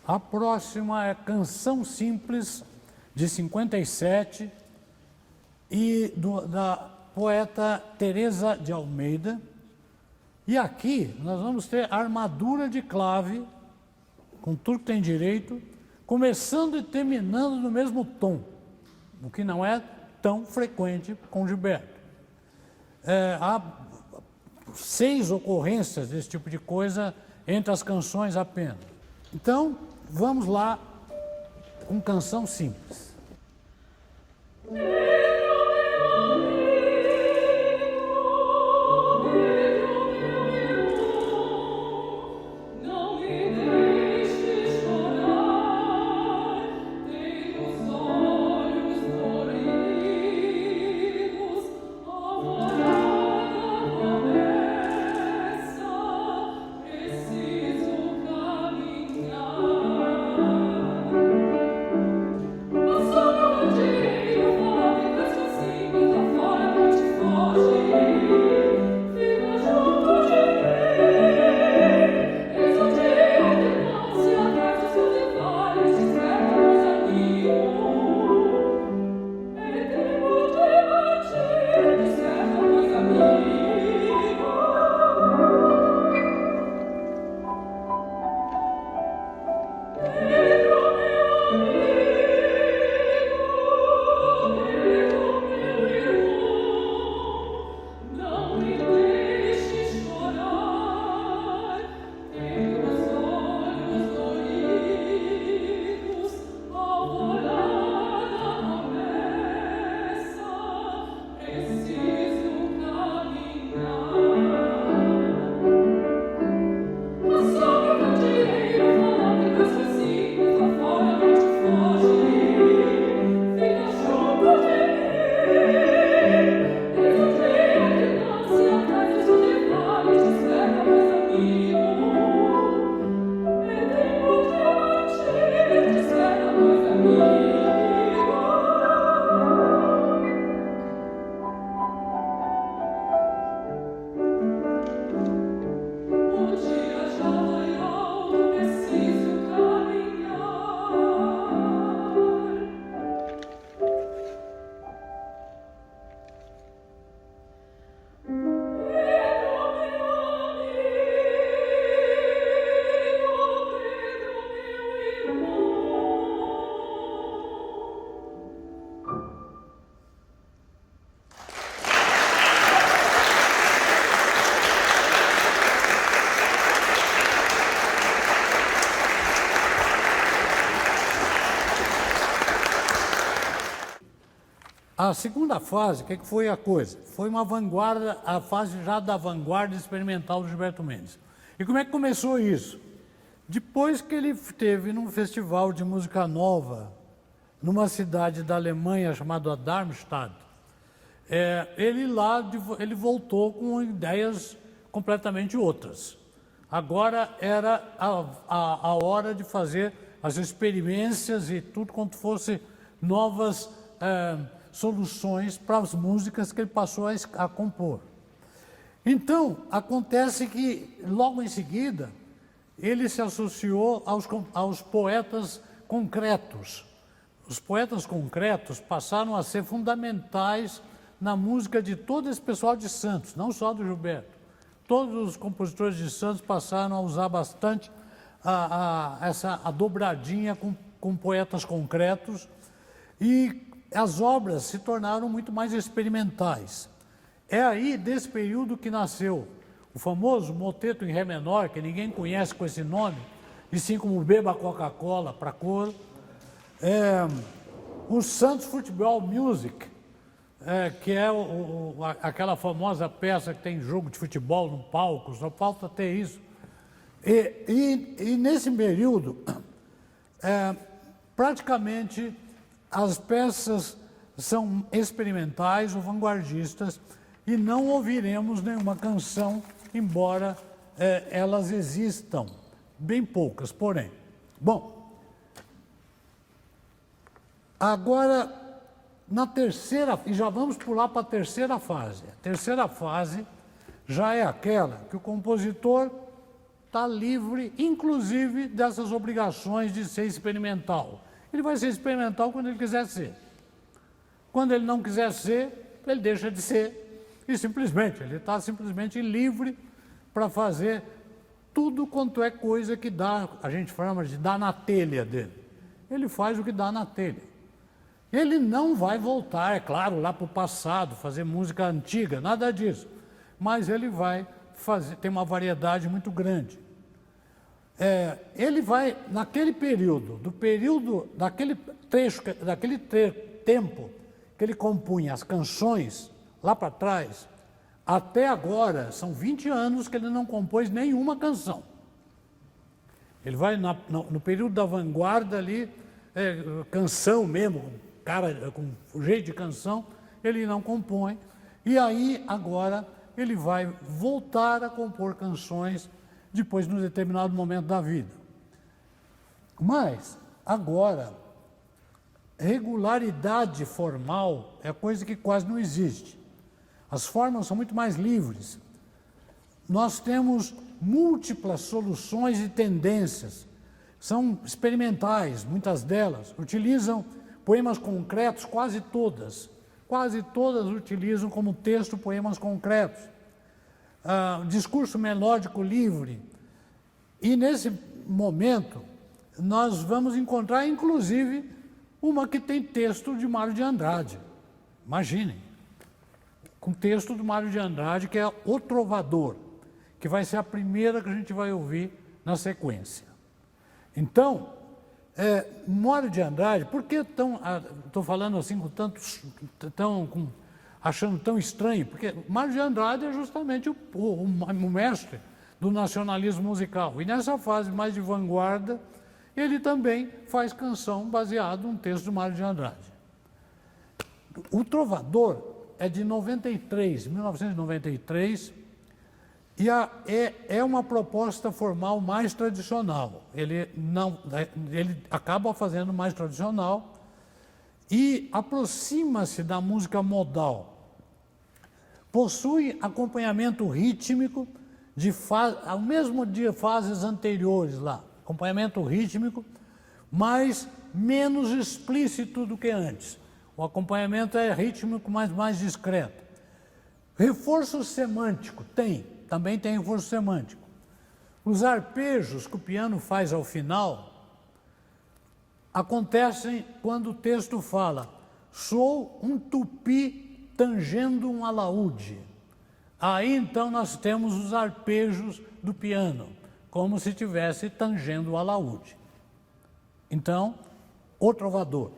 A: A próxima é Canção Simples, de 57, e da poeta Teresa de Almeida. E aqui nós vamos ter armadura de clave, com tudo que tem direito, começando e terminando no mesmo tom, o que não é tão frequente com Gilberto. Há 6 ocorrências desse tipo de coisa entre as canções apenas. Então, vamos lá com Canção Simples.
D: Sono un genio,
A: A segunda fase, o que foi a coisa? Foi uma vanguarda, a fase já da vanguarda experimental do Gilberto Mendes. E como é que começou isso? Depois que ele esteve num festival de música nova, numa cidade da Alemanha chamada Darmstadt, ele voltou com ideias completamente outras. Agora era a hora de fazer as experiências e tudo quanto fosse novas soluções para as músicas que ele passou a compor. Então, acontece que, logo em seguida, ele se associou aos poetas concretos. Os poetas concretos passaram a ser fundamentais na música de todo esse pessoal de Santos, não só do Gilberto. Todos os compositores de Santos passaram a usar bastante a dobradinha com poetas concretos, e as obras se tornaram muito mais experimentais. É aí, desse período, que nasceu o famoso moteto em Ré menor, que ninguém conhece com esse nome, e sim como Beba Coca-Cola para coro. O Santos Football Music, que é aquela famosa peça que tem jogo de futebol no palco, só falta ter isso. E nesse período, praticamente as peças são experimentais ou vanguardistas, e não ouviremos nenhuma canção, embora elas existam, bem poucas, porém. Bom, agora, na terceira, e já vamos pular para a terceira fase. A terceira fase já é aquela que o compositor está livre, inclusive, dessas obrigações de ser experimental. Ele vai ser experimental quando ele quiser ser. Quando ele não quiser ser, ele deixa de ser. E simplesmente, ele está simplesmente livre para fazer tudo quanto é coisa que dá, a gente chama de dar na telha dele. Ele faz o que dá na telha. Ele não vai voltar, é claro, lá para o passado, fazer música antiga, nada disso. Mas ele vai fazer, tem uma variedade muito grande. Ele vai, naquele período, daquele trecho, tempo que ele compunha as canções, lá para trás, até agora, são 20 anos que ele não compôs nenhuma canção. Ele vai no período da vanguarda ali, canção mesmo, com jeito de canção, ele não compõe. E aí, agora, ele vai voltar a compor canções depois, num determinado momento da vida. Mas, agora, regularidade formal é coisa que quase não existe. As formas são muito mais livres. Nós temos múltiplas soluções e tendências. São experimentais, muitas delas. Utilizam poemas concretos, quase todas. Quase todas utilizam como texto poemas concretos. Discurso melódico livre. E nesse momento, nós vamos encontrar, inclusive, uma que tem texto de Mário de Andrade. Imaginem. Com texto do Mário de Andrade, que é O Trovador, que vai ser a primeira que a gente vai ouvir na sequência. Então, Mário de Andrade, por que estou falando assim com achando tão estranho? Porque Mário de Andrade é justamente o mestre do nacionalismo musical. E nessa fase mais de vanguarda, ele também faz canção baseado num texto do Mário de Andrade. O Trovador é de 1993, e é uma proposta formal mais tradicional. Ele acaba fazendo mais tradicional e aproxima-se da música modal. Possui acompanhamento rítmico ao mesmo dia fases anteriores lá, acompanhamento rítmico, mas menos explícito do que antes. O acompanhamento é rítmico, mas mais discreto. Reforço semântico também tem reforço semântico. Os arpejos que o piano faz ao final acontecem quando o texto fala: sou um tupi tangendo um alaúde. Aí então nós temos os arpejos do piano, como se estivesse tangendo o alaúde. Então, O Trovador.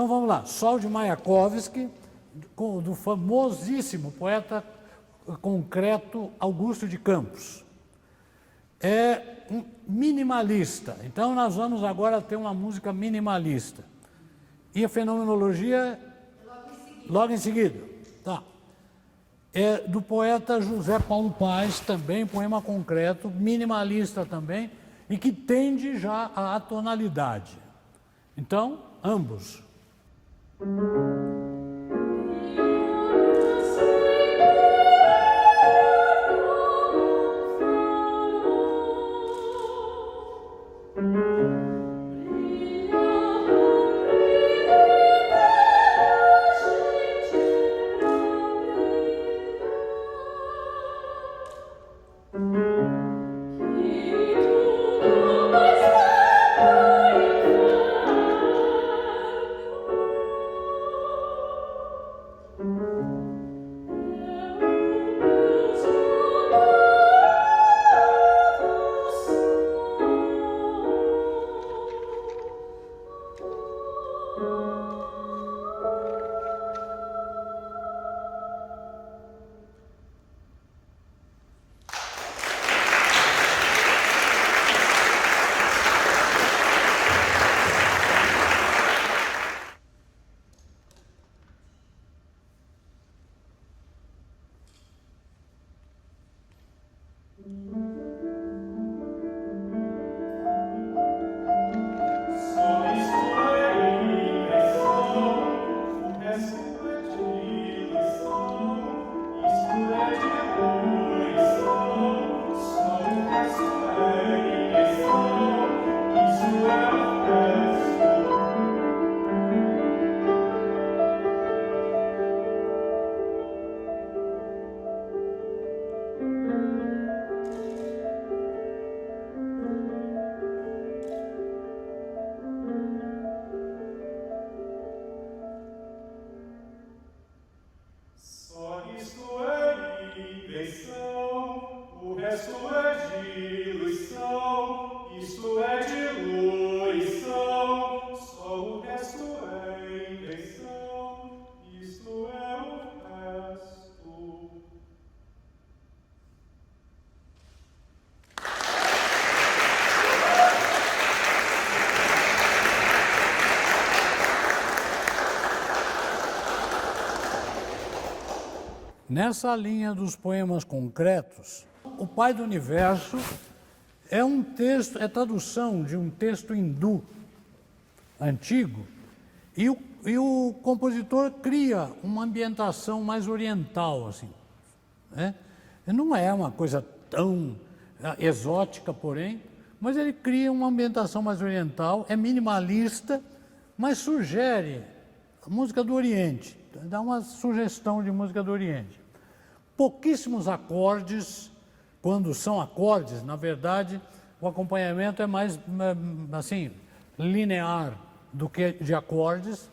A: vamos lá, Sol de Mayakovsky, do famosíssimo poeta concreto Augusto de Campos. É um minimalista, então nós vamos agora ter uma música minimalista. E a fenomenologia? Logo em seguida. Tá. É do poeta José Paulo Paes, também poema concreto, minimalista também, e que tende já à atonalidade. Então, ambos. Nessa linha dos poemas concretos, O Pai do Universo é um texto, é tradução de um texto hindu antigo, e o compositor cria uma ambientação mais oriental, assim, né? Não é uma coisa tão exótica, porém, mas ele cria uma ambientação mais oriental, é minimalista, mas sugere a música do Oriente, dá uma sugestão de música do Oriente. Pouquíssimos acordes, quando são acordes, na verdade, o acompanhamento é mais, assim, linear do que de acordes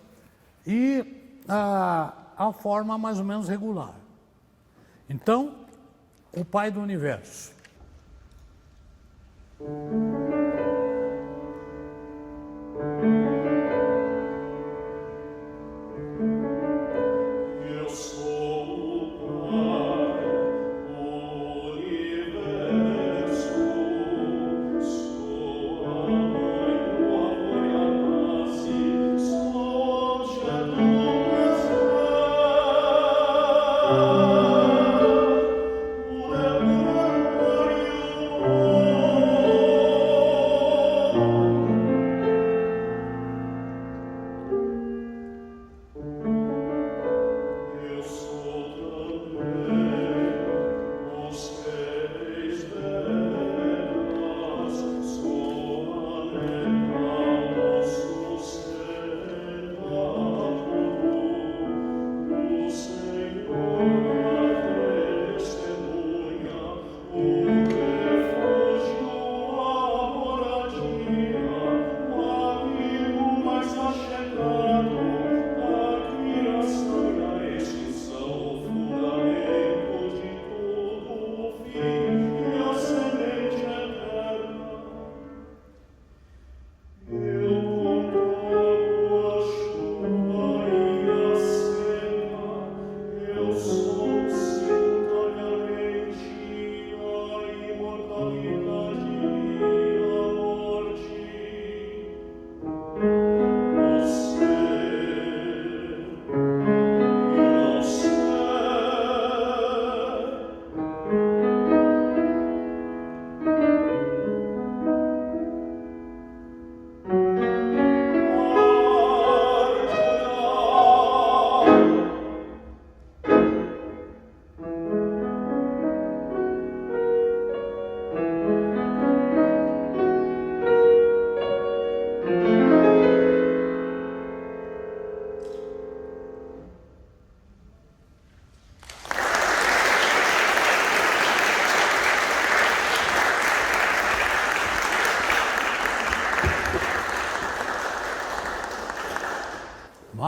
A: e a forma mais ou menos regular. Então, o Pai do Universo.
B: Eu sou o Pai do Universo, sou a Mãe do amor e a paz, sou o Jesus o amor e eu sou também os reis delas, sou a luz do Senhor, o Senhor.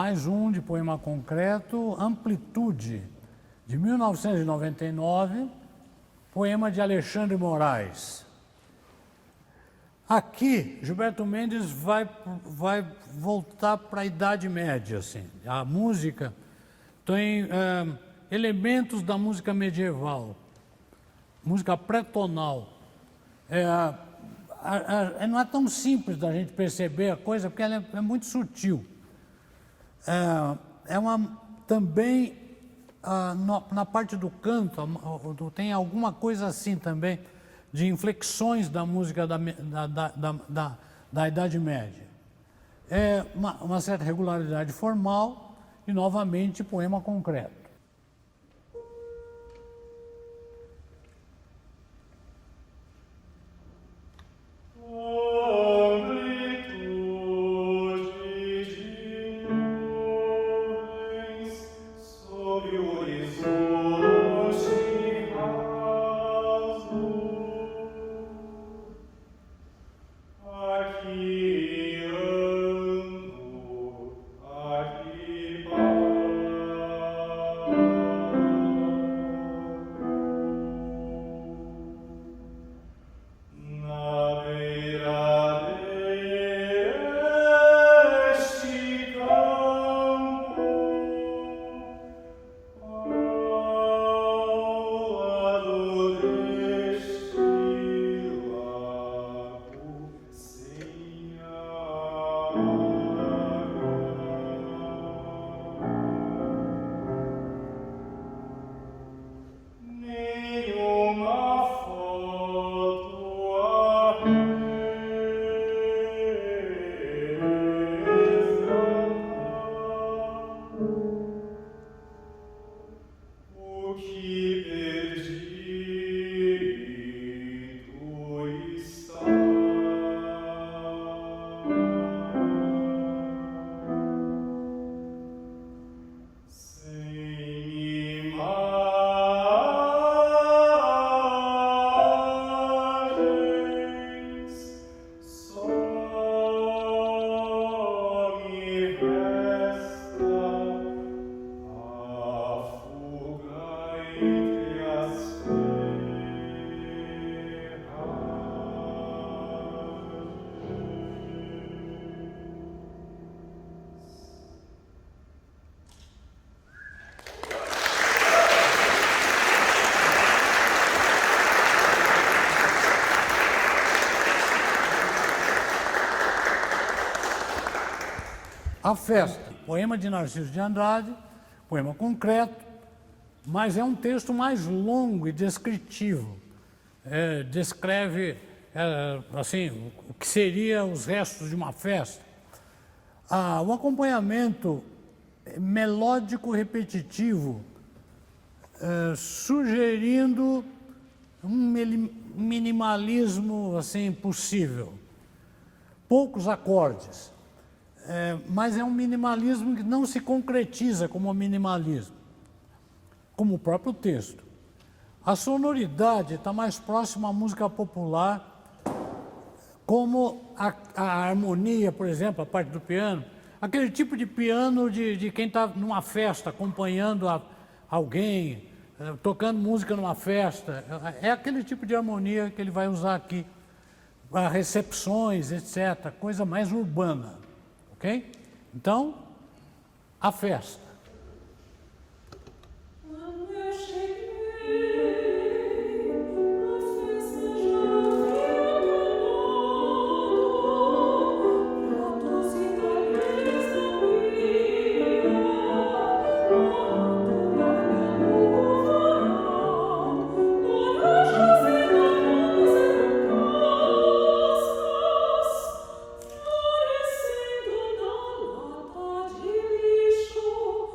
A: mais um de poema concreto, Amplitude, de 1999, poema de Alexandre Moraes. Aqui, Gilberto Mendes vai voltar para a Idade Média, assim. A música tem elementos da música medieval, música pré-tonal. Não é tão simples da gente perceber a coisa, porque ela é muito sutil. Também, na parte do canto, tem alguma coisa assim também, de inflexões da música da Idade Média. É uma certa regularidade formal e, novamente, poema concreto. A Festa, poema de Narciso de Andrade, poema concreto, mas é um texto mais longo e descritivo. Descreve assim, o que seria os restos de uma festa. O acompanhamento melódico repetitivo, sugerindo um minimalismo assim, possível. Poucos acordes. Mas é um minimalismo que não se concretiza como minimalismo, como o próprio texto. A sonoridade está mais próxima à música popular, como a harmonia, por exemplo, a parte do piano, aquele tipo de piano de quem está numa festa, acompanhando alguém, tocando música numa festa. É aquele tipo de harmonia que ele vai usar aqui, para recepções, etc., coisa mais urbana. Ok? Então, a festa.
D: Florescendo na lata de lixo.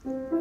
C: Música